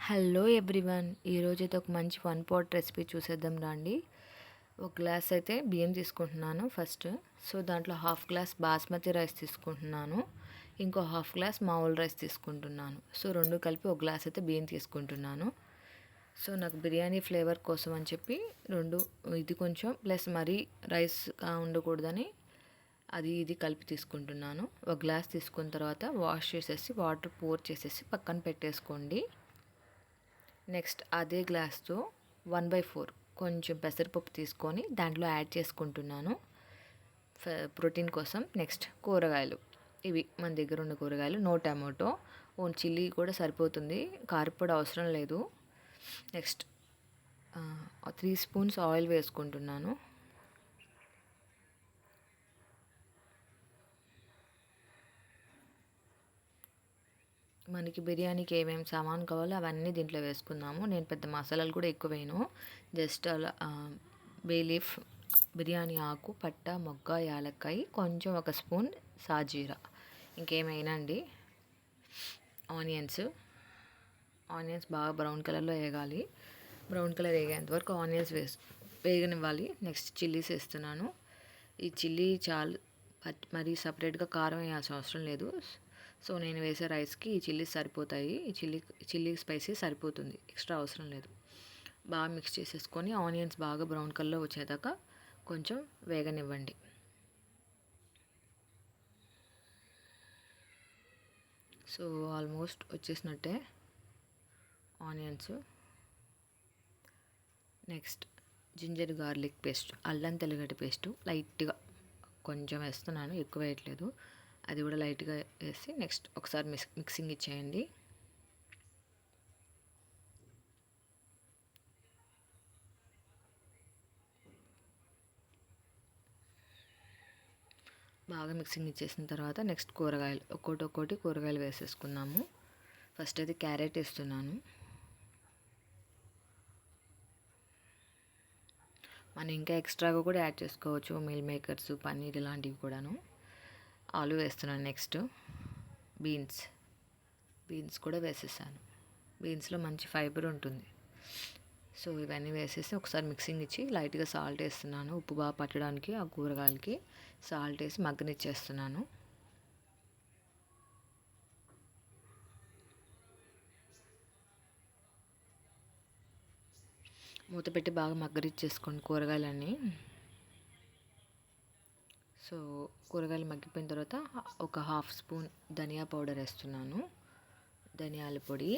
Hello everyone, ఈరోజైతే ఒక మంచి వన్ పాట్ రెసిపీ చూసేద్దాం రండి. ఒక గ్లాస్ అయితే బియ్యం తీసుకుంటున్నాను ఫస్ట్. సో దాంట్లో హాఫ్ గ్లాస్ బాస్మతి రైస్ తీసుకుంటున్నాను, ఇంకో హాఫ్ గ్లాస్ మామూలు రైస్ తీసుకుంటున్నాను. సో రెండు కలిపి ఒక గ్లాస్ అయితే బియ్యం తీసుకుంటున్నాను. సో నాకు బిర్యానీ ఫ్లేవర్ కోసం అని చెప్పి రెండు, ఇది కొంచెం ప్లస్ మరీ రైస్ ఉండకూడదని ఇది కలిపి తీసుకుంటున్నాను. ఒక గ్లాస్ తీసుకున్న తర్వాత వాష్ చేసేసి వాటర్ పోర్ చేసేసి పక్కన పెట్టేసుకోండి. నెక్స్ట్ అదే గ్లాస్తో 1/4 కొంచెం పెసరపప్పు తీసుకొని దాంట్లో యాడ్ చేసుకుంటున్నాను ప్రోటీన్ కోసం. నెక్స్ట్ కూరగాయలు, ఇవి మన దగ్గర ఉన్న కూరగాయలు, నో టమాటో, ఓన్ చిల్లీ కూడా సరిపోతుంది, కారపొడి అవసరం లేదు. నెక్స్ట్ 3 స్పూన్స్ ఆయిల్ వేసుకుంటున్నాను. మనకి బిర్యానీకి ఏమేమి సామాన్ కావాలో అవన్నీ దీంట్లో వేసుకుందాము. నేను పెద్ద మసాలాలు కూడా ఎక్కువ వేయను, జస్ట్ అలా బే లీఫ్, బిర్యానీ ఆకు, పట్ట, మొగ్గ, యాలక్కాయ, కొంచెం ఒక స్పూన్ సాజీరా, ఇంకేమైనా అండి. ఆనియన్స్ బాగా బ్రౌన్ కలర్లో వేగాలి. బ్రౌన్ కలర్ వేగేంత వరకు ఆనియన్స్ వేగనివ్వాలి. నెక్స్ట్ చిల్లీస్ వేస్తున్నాను. ఈ చిల్లీ చాలు, మరి సపరేట్గా కారం వేయాల్సిన అవసరం లేదు. సో నేను వేసే రైస్కి ఈ చిల్లీస్ సరిపోతాయి. ఈ చిల్లీ స్పైసీ సరిపోతుంది, ఎక్స్ట్రా అవసరం లేదు. బాగా మిక్స్ చేసేసుకొని ఆనియన్స్ బాగా బ్రౌన్ కలర్లో వచ్చేదాకా కొంచెం వేగనివ్వండి. సో ఆల్మోస్ట్ వచ్చేసినట్టే onions. Next ginger garlic paste, అల్లం తెల్లగడ్డ పేస్టు లైట్గా కొంచెం వేస్తున్నాను, ఎక్కువ వేయట్లేదు. అది కూడా లైట్గా వేసి నెక్స్ట్ ఒకసారి మిక్సింగ్ ఇచ్చేయండి. బాగా మిక్సింగ్ ఇచ్చేసిన తర్వాత నెక్స్ట్ కూరగాయలు ఒక్కొక్కటి కూరగాయలు వేసేసుకుందాము. ఫస్ట్ అయితే క్యారెట్ వేస్తున్నాను. మనం ఇంకా ఎక్స్ట్రాగా కూడా యాడ్ చేసుకోవచ్చు, మీల్ మేకర్స్, పన్నీర్ ఇలాంటివి కూడాను. ఆలు వేస్తున్నాను. నెక్స్ట్ బీన్స్ కూడా వేసేసాను. బీన్స్లో మంచి ఫైబర్ ఉంటుంది. సో ఇవన్నీ వేసేసి ఒకసారి మిక్సింగ్ ఇచ్చి లైట్గా సాల్ట్ వేస్తున్నాను, ఉప్పు బాగా పట్టడానికి. ఆ కూరగాయలకి సాల్ట్ వేసి మగ్గనిచ్చేస్తున్నాను. మూత పెట్టి బాగా మగ్గనిచ్చేసుకోండి కూరగాయలన్నీ. సో కూరగాయలు మగ్గిపోయిన తర్వాత ఒక హాఫ్ స్పూన్ ధనియా పౌడర్ వేస్తున్నాను, ధనియాల పొడి.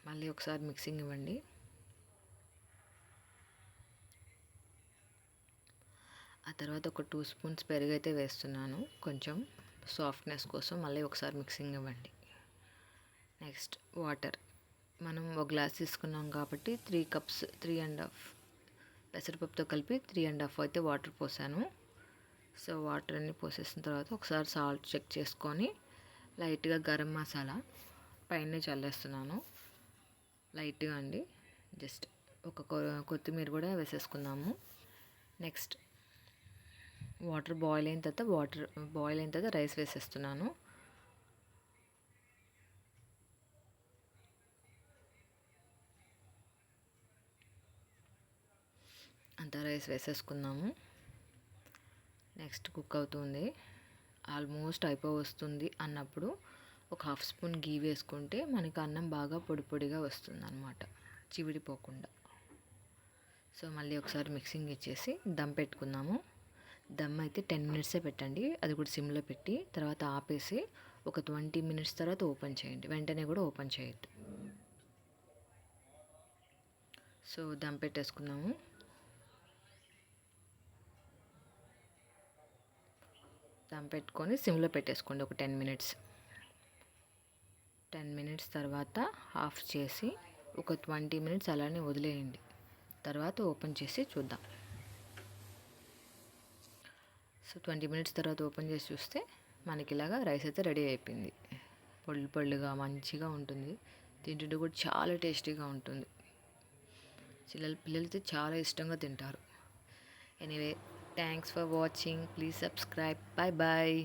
మళ్ళీ ఒకసారి మిక్సింగ్ ఇవ్వండి. ఆ తర్వాత ఒక 2 స్పూన్స్ పెరుగు అయితే వేస్తున్నాను, కొంచెం సాఫ్ట్నెస్ కోసం. మళ్ళీ ఒకసారి మిక్సింగ్ ఇవ్వండి. నెక్స్ట్ వాటర్, మనం ఒక గ్లాస్ తీసుకున్నాం కాబట్టి 3 కప్స్, 3.5 పెసరపప్పుతో కలిపి 3.5 అయితే వాటర్ పోసాను. సో వాటర్ అన్నీ పోసేసిన తర్వాత ఒకసారి సాల్ట్ చెక్ చేసుకొని లైట్గా గరం మసాలా పైన చల్లేస్తున్నాను, లైట్గా అండి. జస్ట్ ఒక కొత్తిమీర కూడా వేసేసుకుందాము. నెక్స్ట్ వాటర్ బాయిల్ అయిన తర్వాత రైస్ వేసేస్తున్నాను. అంతా రైస్ వేసేసుకుందాము. నెక్స్ట్ కుక్ అవుతుంది, ఆల్మోస్ట్ వస్తుంది అన్నప్పుడు ఒక హాఫ్ స్పూన్ గీ వేసుకుంటే మనకి అన్నం బాగా పొడి పొడిగా వస్తుంది అన్నమాట, చివిడిపోకుండా. సో మళ్ళీ ఒకసారి మిక్సింగ్ ఇచ్చేసి దమ్ పెట్టుకుందాము. దమ్ అయితే 10 మినిట్సే పెట్టండి, అది కూడా సిమ్లో పెట్టి. తర్వాత ఆపేసి ఒక 20 మినిట్స్ తర్వాత ఓపెన్ చేయండి, వెంటనే కూడా ఓపెన్ చేయొద్దు. సో దమ్ పెట్టేసుకుందాము. దమ్ పెట్టుకొని సిమ్లో పెట్టేసుకోండి ఒక 10 మినిట్స్. 10 మినిట్స్ తర్వాత ఆఫ్ చేసి ఒక 20 మినిట్స్ అలానే వదిలేయండి. తర్వాత ఓపెన్ చేసి చూద్దాం. సో 20 మినిట్స్ తర్వాత ఓపెన్ చేసి చూస్తే మనకి ఇలాగా రైస్ అయితే రెడీ అయిపోయింది. పొళ్ళుగా మంచిగా ఉంటుంది, తింటుంటే కూడా చాలా టేస్టీగా ఉంటుంది. పిల్లలైతే చాలా ఇష్టంగా తింటారు. Anyway, thanks for watching, please subscribe, bye bye.